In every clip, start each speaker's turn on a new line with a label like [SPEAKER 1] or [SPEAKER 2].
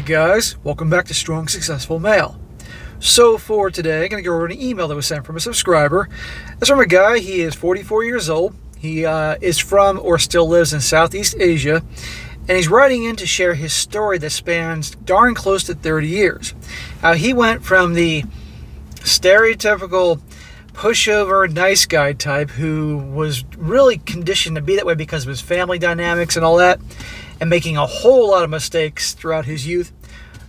[SPEAKER 1] guys, welcome back to Strong Successful Male. So for today, I'm going to go over an email that was sent from a subscriber. It's from a guy. He is 44 years old. He is from or still lives in Southeast Asia, and he's writing in to share his story that spans darn close to 30 years. He went from the stereotypical pushover nice guy type who was really conditioned to be that way because of his family dynamics and all that, and making a whole lot of mistakes throughout his youth,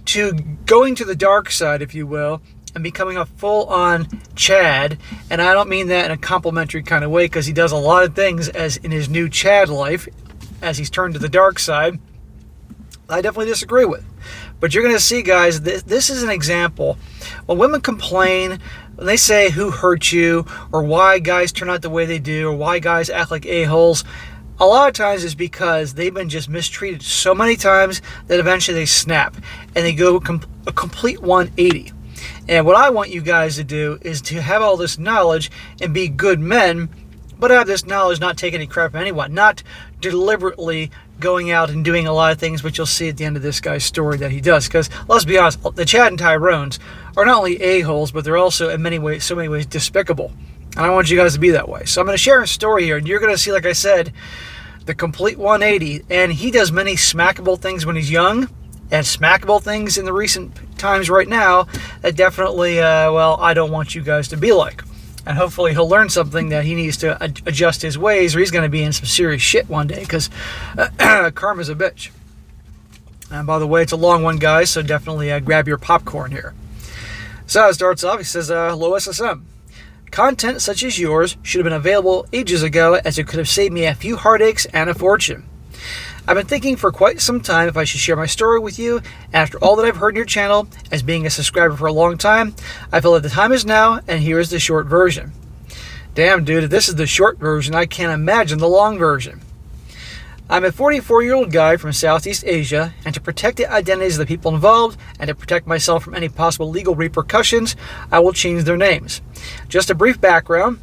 [SPEAKER 1] to going to the dark side, if you will, and becoming a full-on Chad. And I don't mean that in a complimentary kind of way, because he does a lot of things as in his new Chad life as he's turned to the dark side I definitely disagree with. But you're going to see, guys, this is an example. When women complain, when they say who hurt you, or why guys turn out the way they do, or why guys act like a-holes, a lot of times it's because they've been just mistreated so many times that eventually they snap and they go a complete 180. And what I want you guys to do is to have all this knowledge and be good men, but have this knowledge, not take any crap from anyone, not deliberately going out and doing a lot of things, which you'll see at the end of this guy's story that he does. Because let's be honest, the Chad and Tyrones are not only a-holes, but they're also in many ways, so many ways, despicable. And I want you guys to be that way. So I'm going to share a story here, and you're going to see, like I said, the complete 180. And he does many smackable things when he's young, and smackable things in the recent times right now that definitely, I don't want you guys to be like. And hopefully he'll learn something that he needs to adjust his ways, or he's going to be in some serious shit one day, because karma's a bitch. And by the way, it's a long one, guys, so definitely grab your popcorn here. So it starts off, he says, hello, SSM. Content such as yours should have been available ages ago, as it could have saved me a few heartaches and a fortune. I've been thinking for quite some time if I should share my story with you, and after all that I've heard in your channel, as being a subscriber for a long time, I feel that the time is now, and here is the short version. Damn, dude, if this is the short version, I can't imagine the long version. I'm a 44-year-old guy from Southeast Asia, and to protect the identities of the people involved, and to protect myself from any possible legal repercussions, I will change their names. Just a brief background.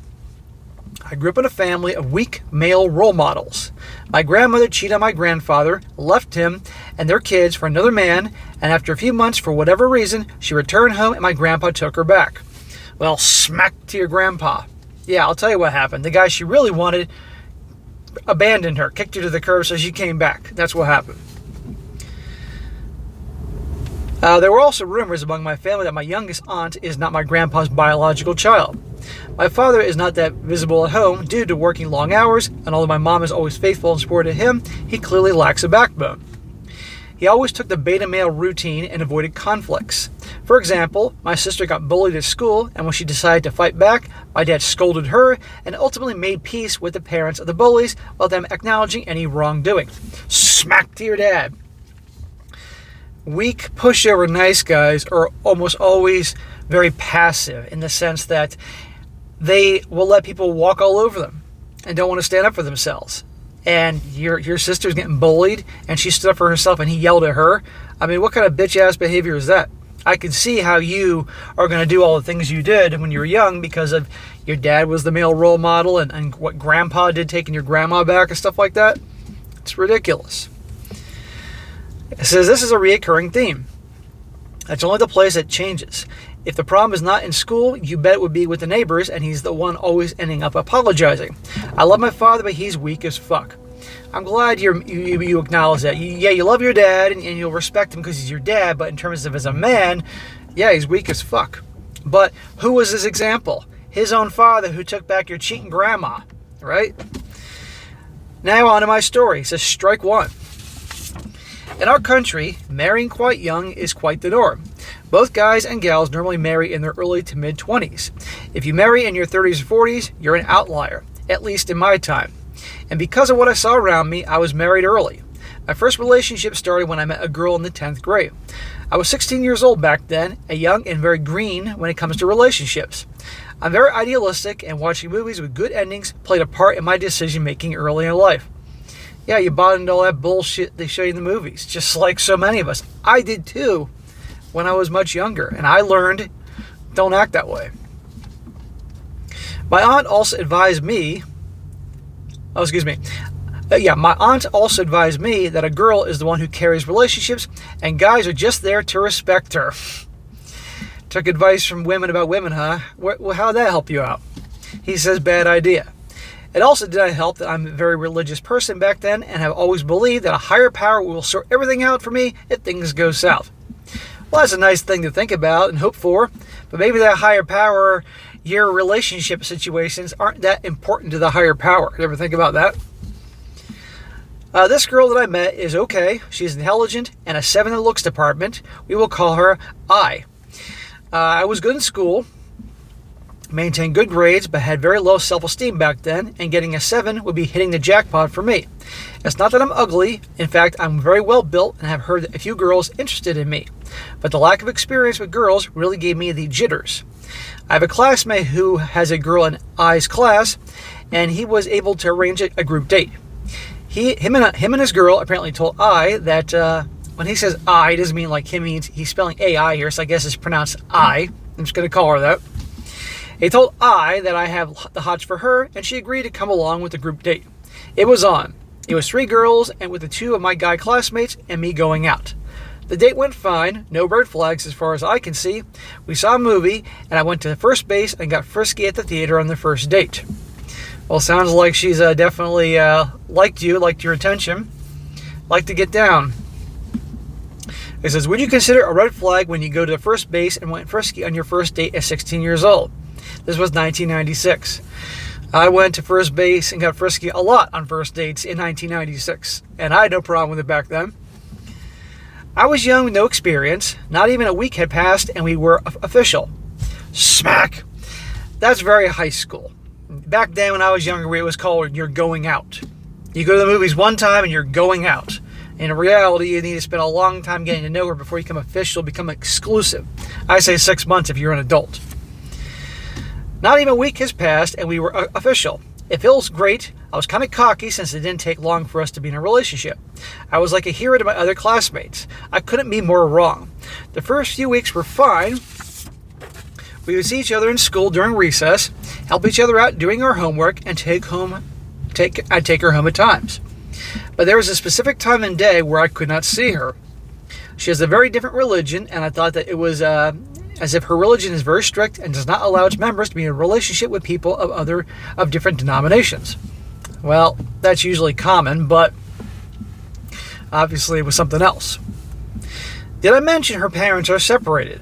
[SPEAKER 1] I grew up in a family of weak male role models. My grandmother cheated on my grandfather, left him and their kids for another man, and after a few months, for whatever reason, she returned home and my grandpa took her back. Well, smack to your grandpa. Yeah, I'll tell you what happened. The guy she really wanted abandoned her, kicked her to the curb, so she came back. That's what happened. There were also rumors among my family that my youngest aunt is not my grandpa's biological child. My father is not that visible at home due to working long hours, and although my mom is always faithful and supportive to him, he clearly lacks a backbone. He always took the beta male routine and avoided conflicts. For example, my sister got bullied at school, and when she decided to fight back, my dad scolded her and ultimately made peace with the parents of the bullies while them acknowledging any wrongdoing. Smack to your dad. Weak, pushover nice guys are almost always very passive, in the sense that they will let people walk all over them and don't want to stand up for themselves. And your sister's getting bullied, and she stood up for herself, and he yelled at her. I mean, what kind of bitch-ass behavior is that? I can see how you are going to do all the things you did when you were young because of your dad was the male role model, and what grandpa did taking your grandma back and stuff like that. It's ridiculous. It says this is a reoccurring theme. That's only the place that changes. If the problem is not in school, you bet it would be with the neighbors, and he's the one always ending up apologizing. I love my father, but he's weak as fuck. I'm glad you acknowledge that. You love your dad, and you'll respect him because he's your dad, but in terms of as a man, yeah, he's weak as fuck. But who was his example? His own father, who took back your cheating grandma, right? Now on to my story. It says strike one. In our country, marrying quite young is quite the norm. Both guys and gals normally marry in their early to mid-20s. If you marry in your 30s or 40s, you're an outlier, at least in my time. And because of what I saw around me, I was married early. My first relationship started when I met a girl in the 10th grade. I was 16 years old back then, a young and very green when it comes to relationships. I'm very idealistic, and watching movies with good endings played a part in my decision-making early in life. Yeah, you bought into all that bullshit they show you in the movies, just like so many of us. I did too when I was much younger, and I learned don't act that way. My aunt also advised me, Yeah, my aunt also advised me that a girl is the one who carries relationships, and guys are just there to respect her. Took advice from women about women, huh? How'd that help you out? He says, bad idea. It also did not help that I'm a very religious person back then and have always believed that a higher power will sort everything out for me if things go south. Well, that's a nice thing to think about and hope for, but maybe that higher power, your relationship situations aren't that important to the higher power. You ever think about that? This girl that I met is okay. She's intelligent and a 7 in the looks department. We will call her I. I was good in school, maintained good grades, but had very low self-esteem back then, and getting a 7 would be hitting the jackpot for me. It's not that I'm ugly. In fact, I'm very well built and have heard a few girls interested in me. But the lack of experience with girls really gave me the jitters. I have a classmate who has a girl in I's class, and he was able to arrange a group date. Him and his girl apparently told I that when he says I, it doesn't mean like him, means he's spelling AI here, so I guess it's pronounced I. I'm just going to call her that. He told I that I have the hots for her, and she agreed to come along with the group date. It was on. It was 3 girls, and with the 2 of my guy classmates and me going out. The date went fine, no red flags as far as I can see. We saw a movie, and I went to first base and got frisky at the theater on the first date. Well, sounds like she's definitely liked you, liked your attention, liked to get down. It says, would you consider a red flag when you go to first base and went frisky on your first date at 16 years old? This was 1996. I went to first base and got frisky a lot on first dates in 1996, and I had no problem with it back then. I was young with no experience. Not even a week had passed, and we were official. Smack! That's very high school. Back then when I was younger, it was called You're Going Out. You go to the movies one time and you're going out. In reality, you need to spend a long time getting to know her before you become official, become exclusive. I say 6 months if you're an adult. Not even a week has passed and we were official. It feels great. I was kind of cocky since it didn't take long for us to be in a relationship. I was like a hero to my other classmates. I couldn't be more wrong. The first few weeks were fine. We would see each other in school during recess, help each other out doing our homework, and I'd take her home at times. But there was a specific time and day where I could not see her. She has a very different religion, and I thought that it was as if her religion is very strict and does not allow its members to be in a relationship with people of different denominations. Well, that's usually common, but obviously it was something else. Did I mention her parents are separated?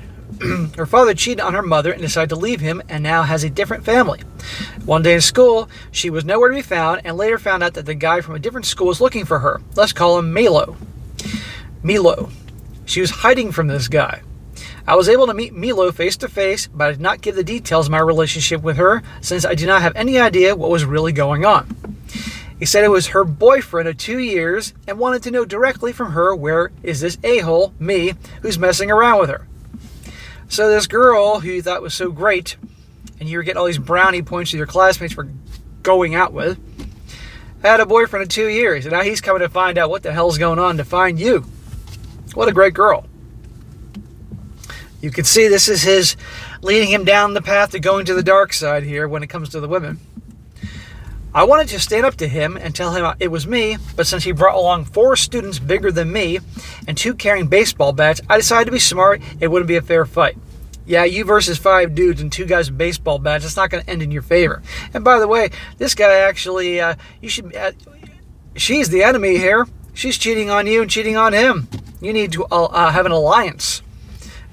[SPEAKER 1] Her father cheated on her mother and decided to leave him and now has a different family. One day in school, she was nowhere to be found and later found out that the guy from a different school was looking for her. Let's call him Milo. She was hiding from this guy. I was able to meet Milo face to face, but I did not give the details of my relationship with her since I did not have any idea what was really going on. He said it was her boyfriend of 2 years and wanted to know directly from her where is this a-hole, me, who's messing around with her. So this girl who you thought was so great, and you were getting all these brownie points with your classmates for going out with, had a boyfriend of 2 years, and now he's coming to find out what the hell's going on to find you. What a great girl. You can see this is his leading him down the path to going to the dark side here when it comes to the women. I wanted to stand up to him and tell him it was me, but since he brought along 4 students bigger than me and 2 carrying baseball bats, I decided to be smart. It wouldn't be a fair fight. Yeah, you versus 5 dudes and 2 guys with baseball bats, it's not going to end in your favor. And by the way, this guy actually, she's the enemy here. She's cheating on you and cheating on him. You need to have an alliance.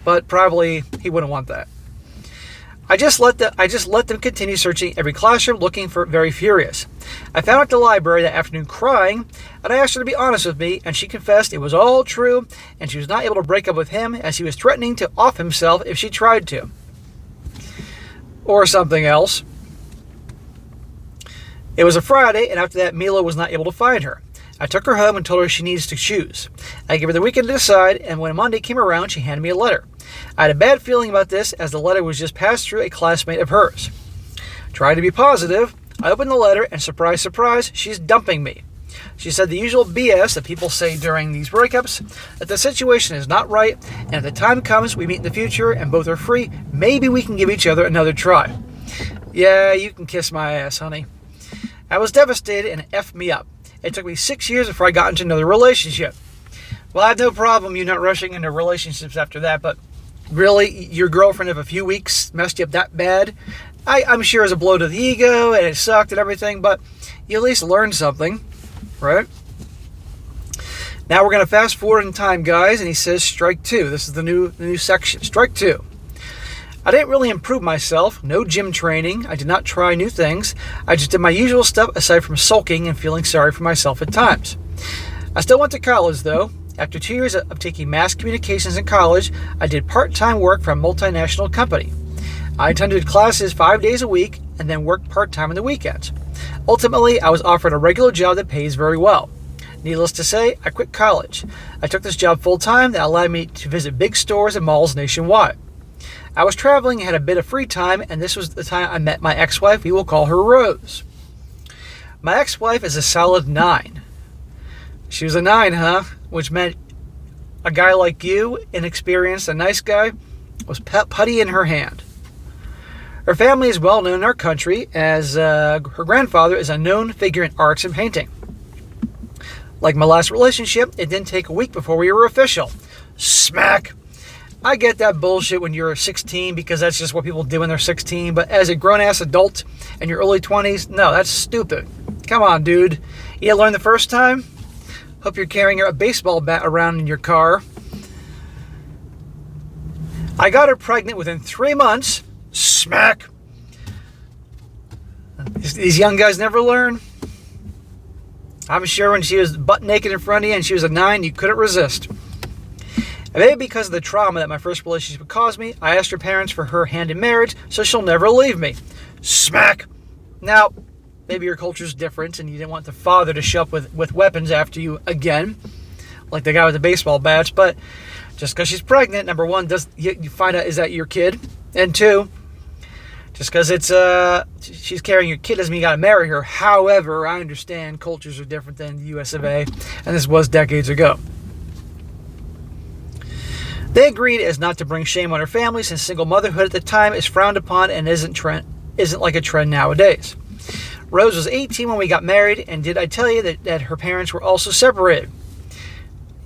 [SPEAKER 1] But probably he wouldn't want that. I just let them continue searching every classroom, looking for very furious. I found her at the library that afternoon crying, and I asked her to be honest with me, and she confessed it was all true, and she was not able to break up with him as he was threatening to off himself if she tried to. Or something else. It was a Friday, and after that, Milo was not able to find her. I took her home and told her she needs to choose. I gave her the weekend to decide, and when Monday came around, she handed me a letter. I had a bad feeling about this as the letter was just passed through a classmate of hers. Trying to be positive, I opened the letter and surprise, surprise, she's dumping me. She said the usual BS that people say during these breakups, that the situation is not right, and if the time comes we meet in the future and both are free, maybe we can give each other another try. Yeah, you can kiss my ass, honey. I was devastated and it effed me up. It took me 6 years before I got into another relationship. Well, I have no problem you not rushing into relationships after that, but really, your girlfriend of a few weeks messed you up that bad? I'm sure it was a blow to the ego, and it sucked and everything, but you at least learned something, right? Now we're going to fast forward in time, guys, and he says strike two. This is the new section. Strike two. I didn't really improve myself. No gym training. I did not try new things. I just did my usual stuff aside from sulking and feeling sorry for myself at times. I still went to college, though. After 2 years of taking mass communications in college, I did part-time work for a multinational company. I attended classes 5 days a week and then worked part-time on the weekends. Ultimately, I was offered a regular job that pays very well. Needless to say, I quit college. I took this job full-time that allowed me to visit big stores and malls nationwide. I was traveling and had a bit of free time, and this was the time I met my ex-wife. We will call her Rose. My ex-wife is a solid 9. She was a 9, huh? Which meant a guy like you, inexperienced, a nice guy, was putty in her hand. Her family is well known in our country as her grandfather is a known figure in arts and painting. Like my last relationship, it didn't take a week before we were official. Smack! I get that bullshit when you're 16 because that's just what people do when they're 16, but as a grown-ass adult in your early 20s, no, that's stupid. Come on, dude. You didn't learn the first time? Hope you're carrying a baseball bat around in your car. I got her pregnant within 3 months. Smack! These young guys never learn. I'm sure when she was butt naked in front of you and she was a 9, you couldn't resist. And maybe because of the trauma that my first relationship caused me, I asked her parents for her hand in marriage so she'll never leave me. Smack! Now, maybe your culture's different and you didn't want the father to show up with weapons after you again, like the guy with the baseball bats, but just because she's pregnant, number one, you find out is that your kid? And two, just because she's carrying your kid doesn't mean you got to marry her. However, I understand cultures are different than the US of A, and this was decades ago. They agreed as not to bring shame on her family since single motherhood at the time is frowned upon and isn't like a trend nowadays. Rose was 18 when we got married, and did I tell you that her parents were also separated?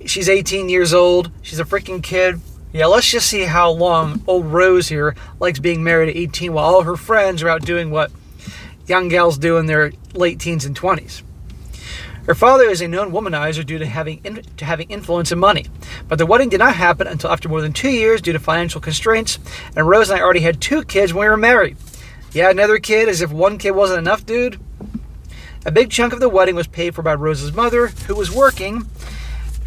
[SPEAKER 1] She's 18 years old. She's a freaking kid. Yeah, let's just see how long old Rose here likes being married at 18 while all her friends are out doing what young gals do in their late teens and 20s. Her father is a known womanizer due to having influence and money. But the wedding did not happen until after more than 2 years due to financial constraints, and Rose and I already had 2 kids when we were married. Yeah, another kid, as if 1 kid wasn't enough, dude. A big chunk of the wedding was paid for by Rose's mother, who was working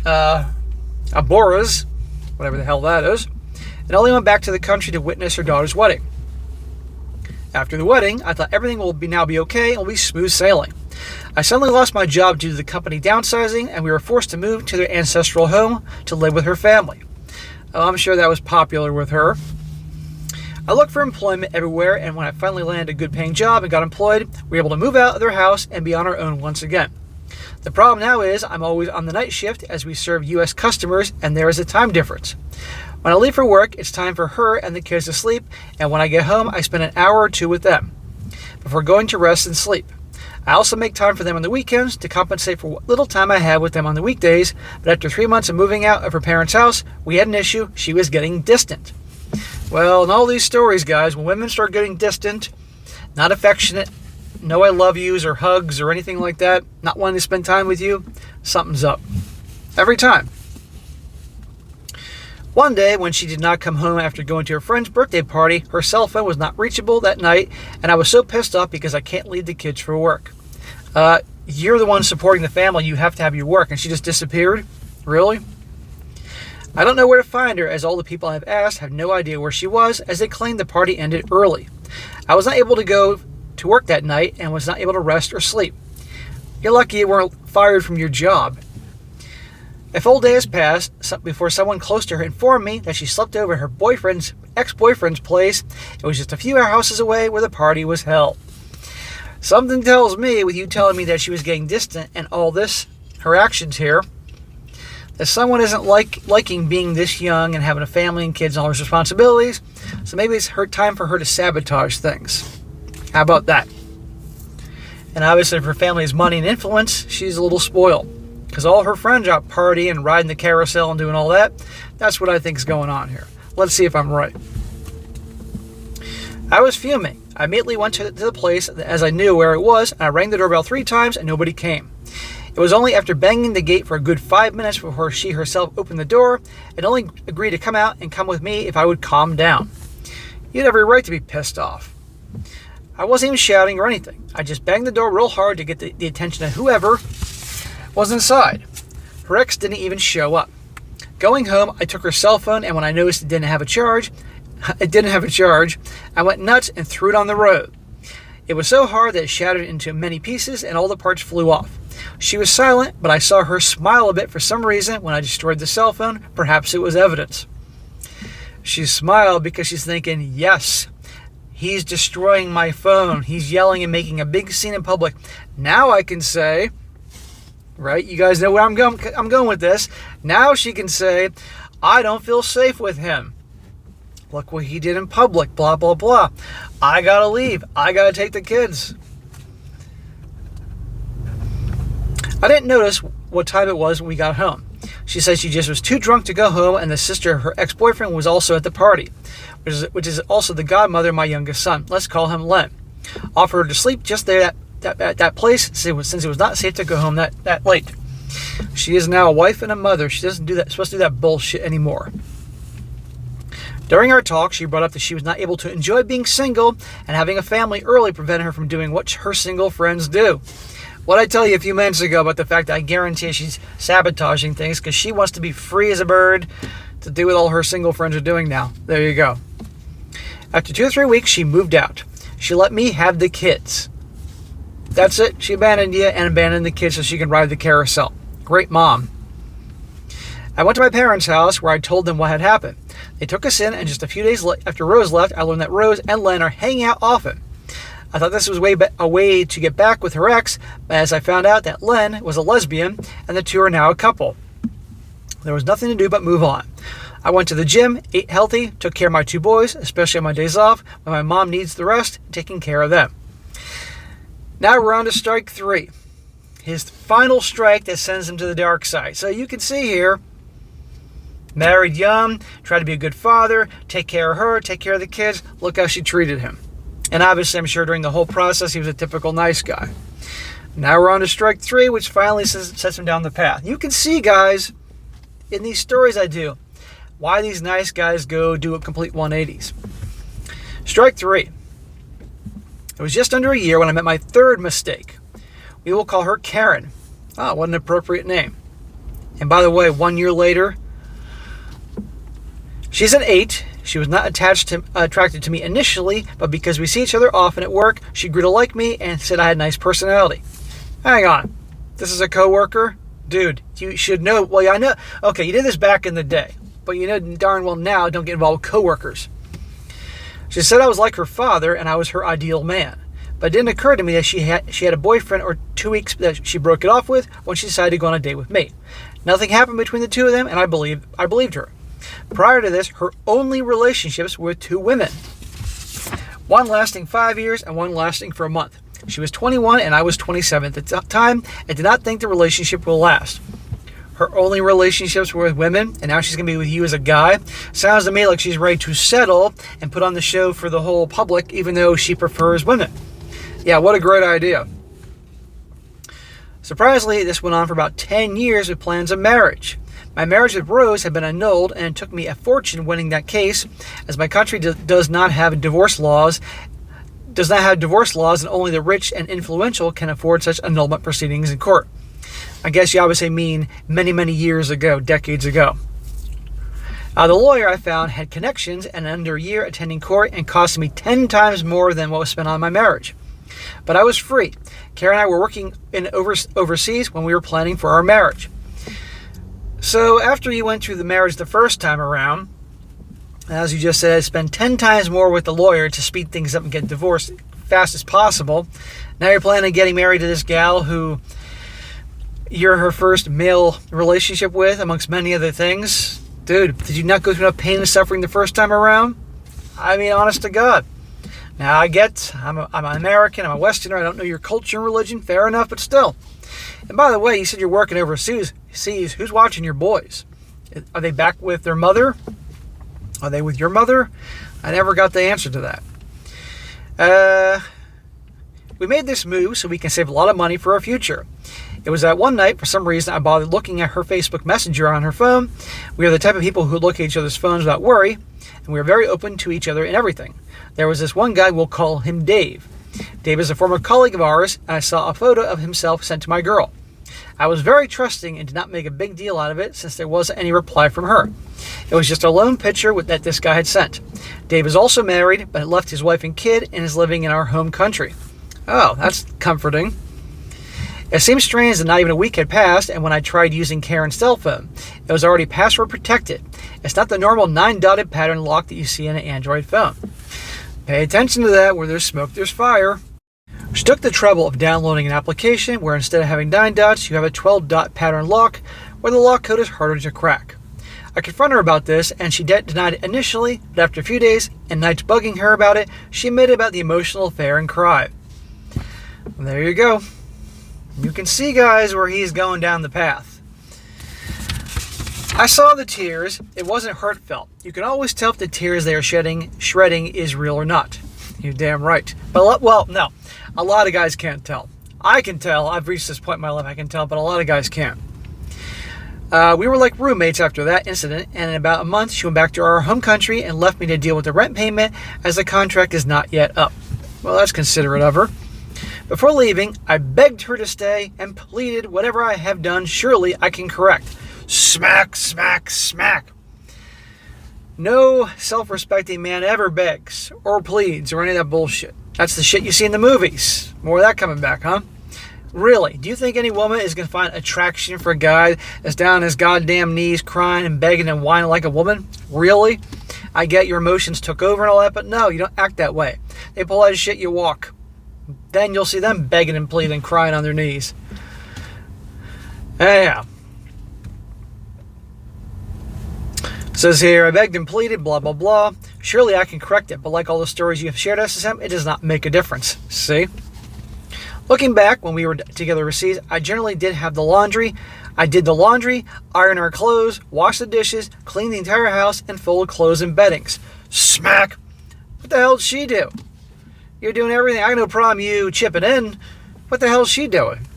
[SPEAKER 1] Aboras, whatever the hell that is, and only went back to the country to witness her daughter's wedding. After the wedding, I thought everything will now be okay and will be smooth sailing. I suddenly lost my job due to the company downsizing, and we were forced to move to their ancestral home to live with her family. I'm sure that was popular with her. I looked for employment everywhere, and when I finally landed a good-paying job and got employed, we were able to move out of their house and be on our own once again. The problem now is I'm always on the night shift as we serve U.S. customers, and there is a time difference. When I leave for work, it's time for her and the kids to sleep, and when I get home, I spend an hour or 2 with them before going to rest and sleep. I also make time for them on the weekends to compensate for what little time I have with them on the weekdays, but after 3 months of moving out of her parents' house, we had an issue. She was getting distant. Well, in all these stories, guys, when women start getting distant, not affectionate, no I love yous or hugs or anything like that, not wanting to spend time with you, something's up. Every time. One day, when she did not come home after going to her friend's birthday party, her cell phone was not reachable that night, and I was so pissed off because I can't leave the kids for work. You're the one supporting the family, you have to have your work, and she just disappeared? Really? I don't know where to find her, as all the people I've asked have no idea where she was, as they claimed the party ended early. I was not able to go to work that night and was not able to rest or sleep. You're lucky you weren't fired from your job. A full day has passed before someone close to her informed me that she slept over at her ex-boyfriend's place. It was just a few houses away where the party was held. Something tells me, with you telling me that she was getting distant and all this, her actions here, that someone isn't liking being this young and having a family and kids and all those responsibilities, so maybe it's time for her to sabotage things. How about that? And obviously, for her family's money and influence, she's a little spoiled. Because all her friends are out partying and riding the carousel and doing all that. That's what I think is going on here. Let's see if I'm right. I was fuming. I immediately went to the place as I knew where it was, and I rang the doorbell 3 times and nobody came. It was only after banging the gate for a good 5 minutes before she herself opened the door and only agreed to come out and come with me if I would calm down. You had every right to be pissed off. I wasn't even shouting or anything. I just banged the door real hard to get the attention of whoever was inside. Her ex didn't even show up. Going home, I took her cell phone, and when I noticed it didn't have a charge, I went nuts and threw it on the road. It was so hard that it shattered into many pieces and all the parts flew off. She was silent, but I saw her smile a bit for some reason when I destroyed the cell phone. Perhaps it was evidence. She smiled because she's thinking, yes, he's destroying my phone. He's yelling and making a big scene in public. Now I can say, right, you guys know where I'm going with this. Now she can say, I don't feel safe with him. Look what he did in public, blah, blah, blah. I gotta leave. I gotta take the kids. I didn't notice what time it was when we got home. She said she just was too drunk to go home, and the sister of her ex-boyfriend was also at the party, which is also the godmother of my youngest son. Let's call him Len. Offered her to sleep just there at that place since it was not safe to go home that late. She is now a wife and a mother. She doesn't supposed to do that bullshit anymore. During our talk, she brought up that she was not able to enjoy being single, and having a family early prevented her from doing what her single friends do. What I tell you a few minutes ago about the fact that I guarantee she's sabotaging things because she wants to be free as a bird to do what all her single friends are doing now. There you go. After 2 or 3 weeks, she moved out. She let me have the kids. That's it. She abandoned you and abandoned the kids so she can ride the carousel. Great mom. I went to my parents' house where I told them what had happened. They took us in, and just a few days after Rose left, I learned that Rose and Len are hanging out often. I thought this was a way to get back with her ex, as I found out that Len was a lesbian, and the two are now a couple. There was nothing to do but move on. I went to the gym, ate healthy, took care of my 2 boys, especially on my days off, when my mom needs the rest, taking care of them. Now we're on to strike 3. His final strike that sends him to the dark side. So you can see here, married young, tried to be a good father, take care of her, take care of the kids. Look how she treated him. And obviously, I'm sure during the whole process, he was a typical nice guy. Now we're on to strike 3, which finally sets him down the path. You can see, guys, in these stories I do, why these nice guys go do a complete 180s. Strike 3. It was just under a year when I met my 3rd mistake. We will call her Karen. Ah, what an appropriate name. And by the way, 1 year later, she's an 8. She was not attracted to me initially, but because we see each other often at work, she grew to like me and said I had a nice personality. Hang on. This is a coworker? Dude, you should know. Well, yeah, I know. Okay, you did this back in the day, but you know darn well now don't get involved with coworkers. She said I was like her father and I was her ideal man. But it didn't occur to me that she had a boyfriend or 2 weeks that she broke it off with when she decided to go on a date with me. Nothing happened between the two of them, and I believed her. Prior to this, her only relationships were with 2 women. One lasting 5 years and one lasting for a month. She was 21 and I was 27 at the time and did not think the relationship will last. Her only relationships were with women, and now she's going to be with you as a guy. Sounds to me like she's ready to settle and put on the show for the whole public, even though she prefers women. Yeah, what a great idea. Surprisingly, this went on for about 10 years with plans of marriage. My marriage with Rose had been annulled, and it took me a fortune winning that case, as my country does not have divorce laws, and only the rich and influential can afford such annulment proceedings in court. I guess you obviously mean many, many years ago, decades ago. The lawyer I found had connections and under a year attending court and cost me 10 times more than what was spent on my marriage. But I was free. Karen and I were working overseas when we were planning for our marriage. So after you went through the marriage the first time around, as you just said, spend 10 times more with the lawyer to speed things up and get divorced fast as possible. Now you're planning on getting married to this gal who you're her first male relationship with, amongst many other things. Dude, did you not go through enough pain and suffering the first time around? I mean, honest to God. Now, I get, I'm an American, I'm a Westerner, I don't know your culture and religion, fair enough, but still. And by the way, you said you're working overseas. Who's watching your boys? Are they back with their mother? Are they with your mother? I never got the answer to that. We made this move so we can save a lot of money for our future. It was that one night, for some reason, I bothered looking at her Facebook Messenger on her phone. We are the type of people who look at each other's phones without worry, and we are very open to each other in everything. There was this one guy, we'll call him Dave. Dave is a former colleague of ours, and I saw a photo of himself sent to my girl. I was very trusting and did not make a big deal out of it since there wasn't any reply from her. It was just a lone picture that this guy had sent. Dave is also married, but had left his wife and kid and is living in our home country. Oh, that's comforting. It seems strange that not even a week had passed, and when I tried using Karen's cell phone, it was already password protected. It's not the normal 9-dotted pattern lock that you see in an Android phone. Pay attention to that. Where there's smoke, there's fire. She took the trouble of downloading an application where instead of having 9 dots, you have a 12-dot pattern lock where the lock code is harder to crack. I confronted her about this, and she denied it initially, but after a few days and nights bugging her about it, she admitted about the emotional affair and cried. And there you go. You can see, guys, where he's going down the path. I saw the tears. It wasn't heartfelt. You can always tell if the tears they are shredding is real or not. You're damn right. But, well, no. A lot of guys can't tell. I can tell. I've reached this point in my life, I can tell, but a lot of guys can't. We were like roommates after that incident, and in about a month, she went back to our home country and left me to deal with the rent payment as the contract is not yet up. Well, that's considerate of her. Before leaving, I begged her to stay and pleaded whatever I have done, surely I can correct. Smack, smack, smack. No self-respecting man ever begs or pleads or any of that bullshit. That's the shit you see in the movies. More of that coming back, huh? Really? Do you think any woman is going to find attraction for a guy that's down on his goddamn knees crying and begging and whining like a woman? Really? I get your emotions took over and all that, but no, you don't act that way. They pull out of shit, you walk. Then you'll see them begging and pleading, crying on their knees. Anyhow. Says here, I begged and pleaded, blah, blah, blah. Surely I can correct it, but like all the stories you have shared, SSM, it does not make a difference. See? Looking back, when we were together overseas, I generally did have the laundry. I did the laundry, iron our clothes, wash the dishes, clean the entire house, and fold clothes and beddings. Smack! What the hell did she do? You're doing everything. I got no problem you chipping in. What the hell is she doing?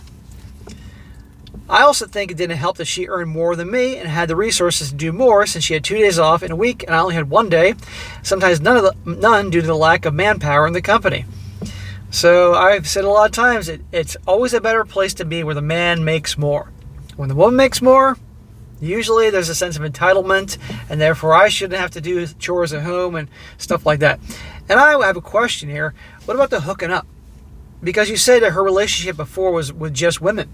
[SPEAKER 1] I also think it didn't help that she earned more than me and had the resources to do more since she had 2 days off in a week and I only had 1 day, sometimes none due to the lack of manpower in the company. So I've said a lot of times, it's always a better place to be where the man makes more. When the woman makes more, usually there's a sense of entitlement and therefore I shouldn't have to do chores at home and stuff like that. And I have a question here. What about the hooking up? Because you said that her relationship before was with just women.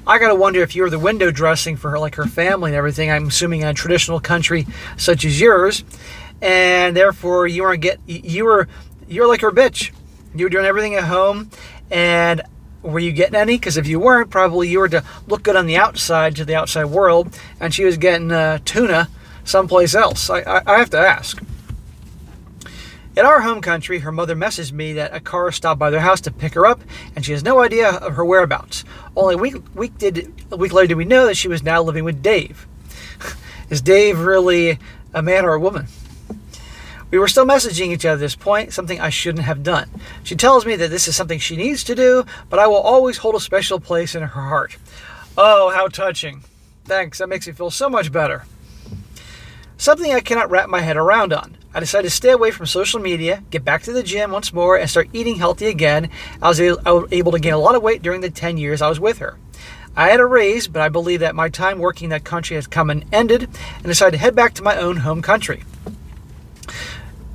[SPEAKER 1] I gotta wonder if you were the window dressing for her, like her family and everything. I'm assuming in a traditional country such as yours, and therefore you were like her bitch. You were doing everything at home, and were you getting any? Because if you weren't, probably you were to look good on the outside to the outside world, and she was getting tuna someplace else. I have to ask. In our home country, her mother messaged me that a car stopped by their house to pick her up, and she has no idea of her whereabouts. Only a week later did we know that she was now living with Dave. Is Dave really a man or a woman? We were still messaging each other at this point, something I shouldn't have done. She tells me that this is something she needs to do, but I will always hold a special place in her heart. Oh, how touching. Thanks, that makes me feel so much better. Something I cannot wrap my head around on. I decided to stay away from social media, get back to the gym once more, and start eating healthy again. I was able to gain a lot of weight during the 10 years I was with her. I had a raise, but I believe that my time working in that country has come and ended, and decided to head back to my own home country.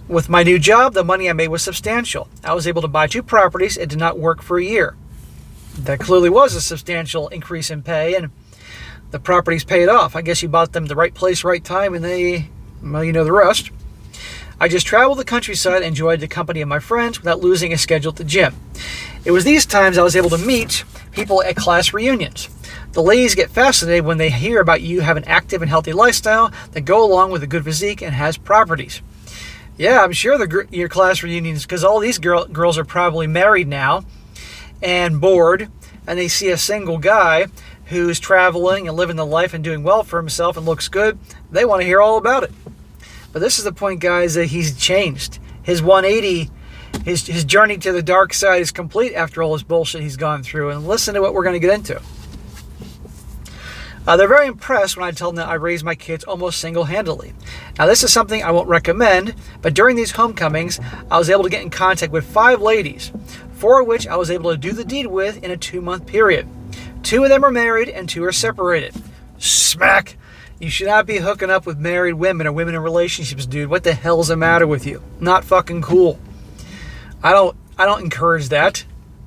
[SPEAKER 1] With my new job, the money I made was substantial. I was able to buy 2 properties and did not work for a year. That clearly was a substantial increase in pay, and the properties paid off. I guess you bought them the right place, right time, and well, you know the rest. I just traveled the countryside and enjoyed the company of my friends without losing a schedule at the gym. It was these times I was able to meet people at class reunions. The ladies get fascinated when they hear about you have an active and healthy lifestyle that go along with a good physique and has properties. Yeah, I'm sure your class reunions, because all these girls are probably married now and bored, and they see a single guy who's traveling and living the life and doing well for himself and looks good. They want to hear all about it. But this is the point, guys, that he's changed. His 180, his journey to the dark side is complete after all this bullshit he's gone through. And listen to what we're going to get into. They're very impressed when I tell them that I raised my kids almost single-handedly. Now, this is something I won't recommend, but during these homecomings, I was able to get in contact with 5 ladies, 4 of which I was able to do the deed with in a 2-month period. 2 of them are married and 2 are separated. Smack! You should not be hooking up with married women or women in relationships, dude. What the hell's the matter with you? Not fucking cool. I don't encourage that,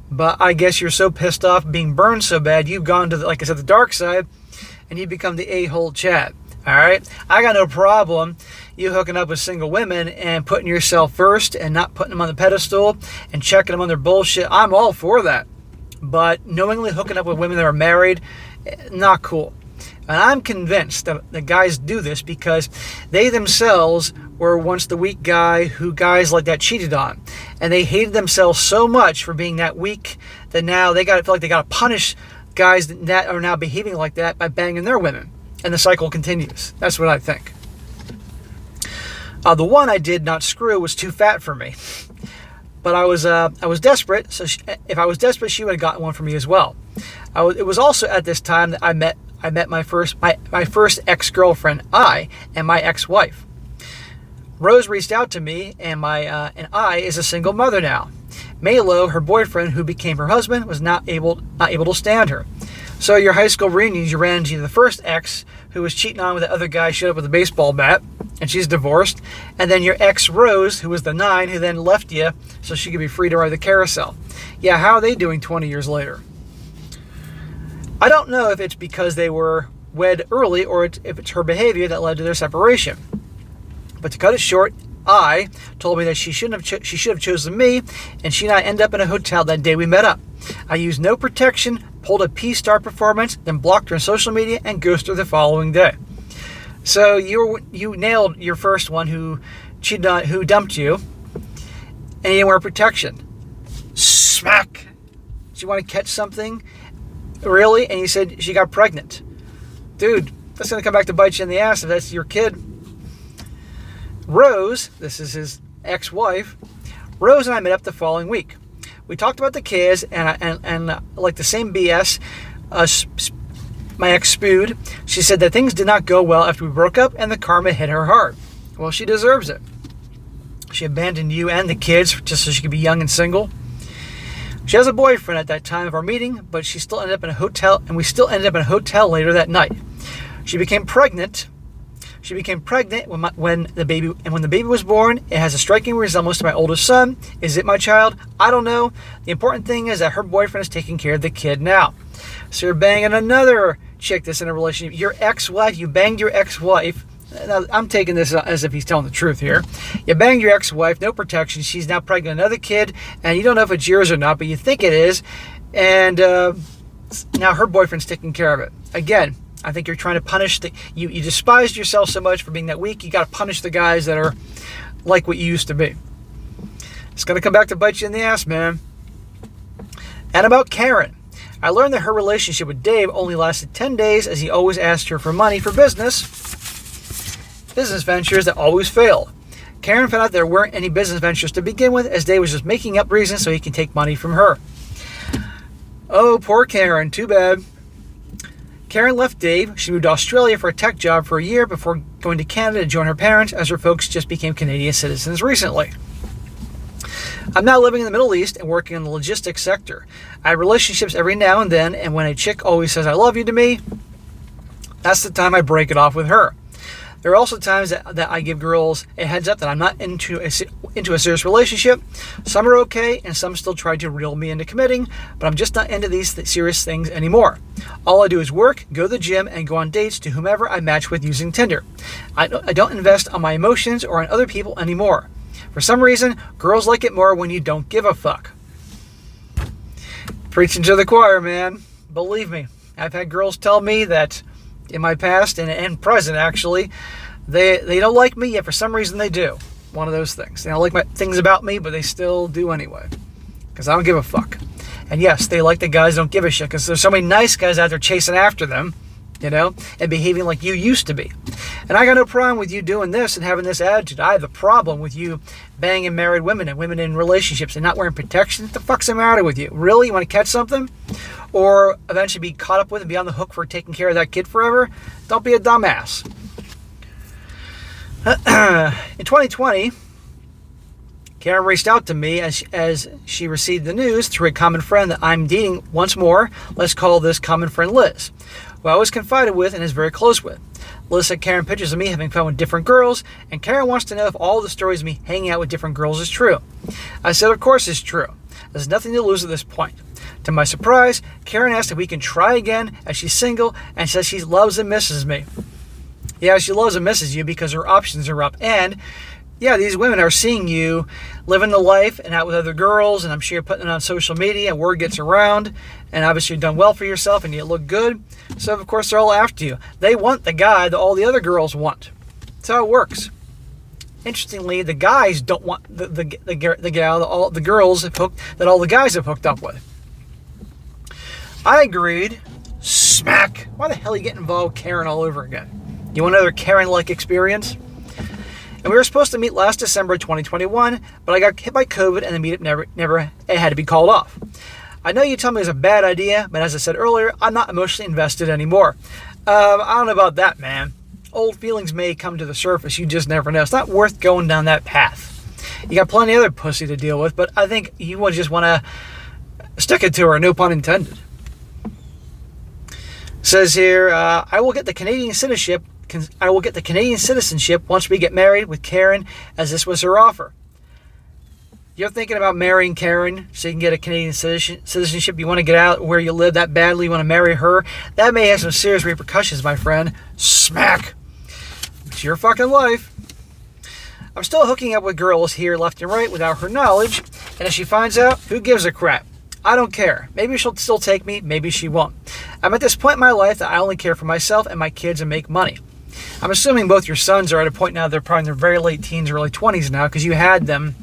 [SPEAKER 1] but I guess you're so pissed off being burned so bad, you've gone to, like I said, the dark side, and you become the a-hole Chad. All right? I got no problem you hooking up with single women and putting yourself first and not putting them on the pedestal and checking them on their bullshit. I'm all for that. But knowingly hooking up with women that are married, not cool. And I'm convinced that the guys do this because they themselves were once the weak guy who guys like that cheated on. And they hated themselves so much for being that weak that now they feel like they got to punish guys that are now behaving like that by banging their women. And the cycle continues. That's what I think. The one I did not screw was too fat for me. But I was desperate, so if I was desperate, she would have gotten one for me as well. It was also at this time that I met my first ex-girlfriend, and my ex-wife. Rose reached out to me, and I is a single mother now. Malo, her boyfriend, who became her husband, was not able to stand her. So your high school reunions, you ran into the first ex who was cheating on with the other guy, showed up with a baseball bat, and she's divorced. And then your ex Rose, who was the 9, who then left you so she could be free to ride the carousel. Yeah, how are they doing 20 years later? I don't know if it's because they were wed early or if it's her behavior that led to their separation. But to cut it short, I told me that she should have chosen me, and she and I ended up in a hotel that day we met up. I used no protection, pulled a P-star performance, then blocked her on social media and ghosted her the following day. So you nailed your first one who cheated on, who dumped you, and you didn't wear protection. Smack! Did you want to catch something? Really? And you said she got pregnant. Dude, that's going to come back to bite you in the ass if that's your kid. Rose, this is his ex-wife, Rose and I met up the following week. We talked about the kids and like the same BS my ex spewed. She said that things did not go well after we broke up and the karma hit her hard. Well, she deserves it. She abandoned you and the kids just so she could be young and single. She has a boyfriend at that time of our meeting, but she still ended up in a hotel, and we still ended up in a hotel later that night. She became pregnant. When the baby was born. It has a striking resemblance to my oldest son. Is it my child? I don't know. The important thing is that her boyfriend is taking care of the kid now. So you're banging another chick that's in a relationship. Your ex-wife, you banged your ex-wife. Now, I'm taking this as if he's telling the truth here. You banged your ex-wife, no protection. She's now pregnant with another kid, and you don't know if it's yours or not, but you think it is. And now her boyfriend's taking care of it. Again, I think you're trying to punish you despised yourself so much for being that weak. You got to punish the guys that are like what you used to be. It's going to come back to bite you in the ass, man. And about Karen. I learned that her relationship with Dave only lasted 10 days as he always asked her for money for business ventures that always failed. Karen found out there weren't any business ventures to begin with, as Dave was just making up reasons so he can take money from her. Oh, poor Karen. Too bad. Karen left Dave. She moved to Australia for a tech job for a year before going to Canada to join her parents, as her folks just became Canadian citizens recently. I'm now living in the Middle East and working in the logistics sector. I have relationships every now and then, and when a chick always says I love you to me, that's the time I break it off with her. There are also times that I give girls a heads up that I'm not into a serious relationship. Some are okay, and some still try to reel me into committing, but I'm just not into these serious things anymore. All I do is work, go to the gym, and go on dates to whomever I match with using Tinder. I don't invest on my emotions or on other people anymore. For some reason, girls like it more when you don't give a fuck. Preaching to the choir, man. Believe me, I've had girls tell me that in my past and present, actually, they don't like me, yet for some reason they do. One of those things. They don't like my things about me, but they still do anyway. Because I don't give a fuck. And yes, they like the guys who don't give a shit, because there's so many nice guys out there chasing after them, and behaving like you used to be. And I got no problem with you doing this and having this attitude. I have a problem with you banging married women and women in relationships and not wearing protection. What the fuck's the matter with you? Really? You want to catch something? Or eventually be caught up with and be on the hook for taking care of that kid forever? Don't be a dumbass. In 2020, Karen reached out to me as she received the news through a common friend that I'm dating once more. Let's call this common friend Liz, who I was confided with and is very close with. Liz sent Karen pictures of me having fun with different girls, and Karen wants to know if all the stories of me hanging out with different girls is true. I said, of course it's true. There's nothing to lose at this point. To my surprise, Karen asked if we can try again as she's single and says she loves and misses me. Yeah, she loves and misses you because her options are up. And yeah, these women are seeing you living the life and out with other girls, and I'm sure you're putting it on social media and word gets around, and obviously you've done well for yourself and you look good. So of course they're all after you. They want the guy that all the other girls want. That's how it works. Interestingly, the guys don't want the gal that all the girls that all the guys have hooked up with. I agreed. Smack. Why the hell are you getting involved with Karen all over again? You want another Karen-like experience? And we were supposed to meet last December 2021, but I got hit by COVID and the meetup it had to be called off. I know you told me it was a bad idea, but as I said earlier, I'm not emotionally invested anymore. I don't know about that, man. Old feelings may come to the surface, you just never know. It's not worth going down that path. You got plenty of other pussy to deal with, but I think you would just want to stick it to her, no pun intended. Says here, I will get the Canadian citizenship once we get married with Karen, as this was her offer. You're thinking about marrying Karen so you can get a Canadian citizenship. You want to get out where you live that badly. You want to marry her. That may have some serious repercussions, my friend. Smack. It's your fucking life. I'm still hooking up with girls here left and right without her knowledge. And if she finds out, who gives a crap? I don't care. Maybe she'll still take me. Maybe she won't. I'm at this point in my life that I only care for myself and my kids and make money. I'm assuming both your sons are at a point now they're probably in their very late teens, early 20s now, because you had them,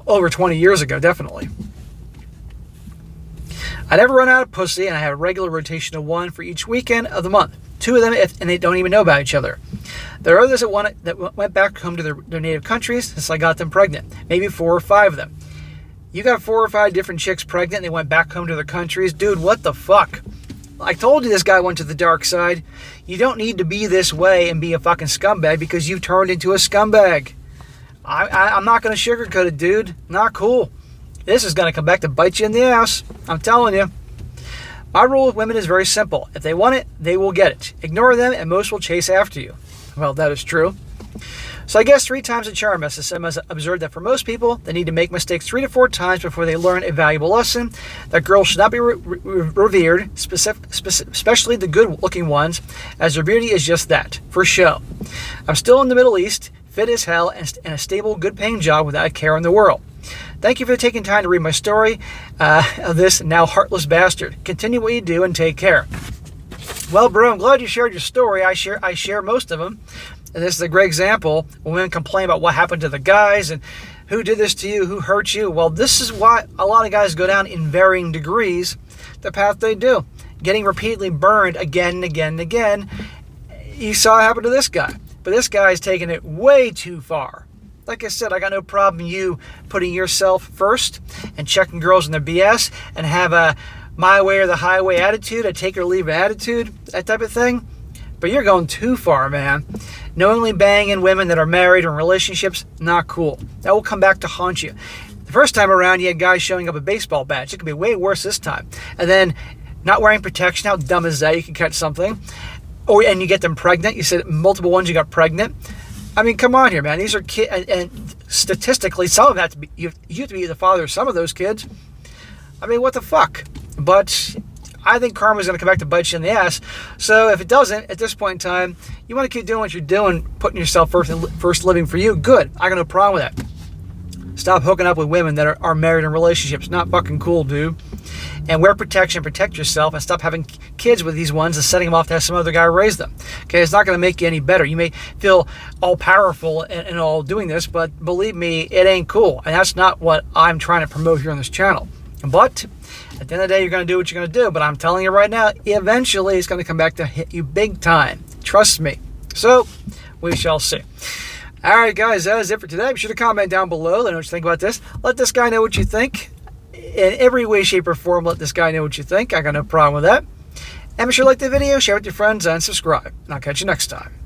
[SPEAKER 1] over 20 years ago, definitely. I never run out of pussy, and I have a regular rotation of one for each weekend of the month. Two of them, and they don't even know about each other. There are others that went back home to their native countries since I got them pregnant. Maybe 4 or 5 of them. You got 4 or 5 different chicks pregnant, and they went back home to their countries. Dude, what the fuck? I told you this guy went to the dark side. You don't need to be this way and be a fucking scumbag because you've turned into a scumbag. I'm not going to sugarcoat it, dude. Not cool. This is going to come back to bite you in the ass. I'm telling you. My rule with women is very simple. If they want it, they will get it. Ignore them and most will chase after you. Well, that is true. So I guess 3 times a charm. SSM has observed that for most people, they need to make mistakes 3 to 4 times before they learn a valuable lesson. That girls should not be revered, especially the good-looking ones, as their beauty is just that, for show. I'm still in the Middle East, fit as hell, and a stable, good-paying job without a care in the world. Thank you for taking time to read my story of this now heartless bastard. Continue what you do and take care. Well, bro, I'm glad you shared your story. I share most of them. And this is a great example when women complain about what happened to the guys and who did this to you, who hurt you. Well, this is why a lot of guys go down in varying degrees the path they do. Getting repeatedly burned again and again and again. You saw it happen to this guy. But this guy's taking it way too far. Like I said, I got no problem you putting yourself first and checking girls in their BS and have a my way or the highway attitude, a take or leave attitude, that type of thing. But you're going too far, man. Knowingly banging women that are married or in relationships, not cool. That will come back to haunt you. The first time around, you had guys showing up with baseball bats. It could be way worse this time. And then not wearing protection, how dumb is that? You can catch something. And you get them pregnant. You said multiple ones you got pregnant. I mean, come on here, man. These are kids, and statistically, some of that you have to be the father of some of those kids. I mean, what the fuck? But I think karma is going to come back to bite you in the ass. So if it doesn't, at this point in time, you want to keep doing what you're doing, putting yourself first, living for you. Good. I got no problem with that. Stop hooking up with women that are married in relationships. Not fucking cool, dude. and wear protection, protect yourself, and stop having kids with these ones and sending them off to have some other guy raise them. Okay, it's not going to make you any better. You may feel all powerful and all doing this, but believe me, it ain't cool, and that's not what I'm trying to promote here on this channel. But at the end of the day, you're going to do what you're going to do. But I'm telling you right now, eventually it's going to come back to hit you big time. Trust me. So we shall see. All right, guys, that is it for today. Be sure to comment down below. Let me know what you think about this. Let this guy know what you think. In every way, shape, or form, let this guy know what you think. I got no problem with that. And be sure to like the video, share it with your friends, and subscribe. And I'll catch you next time.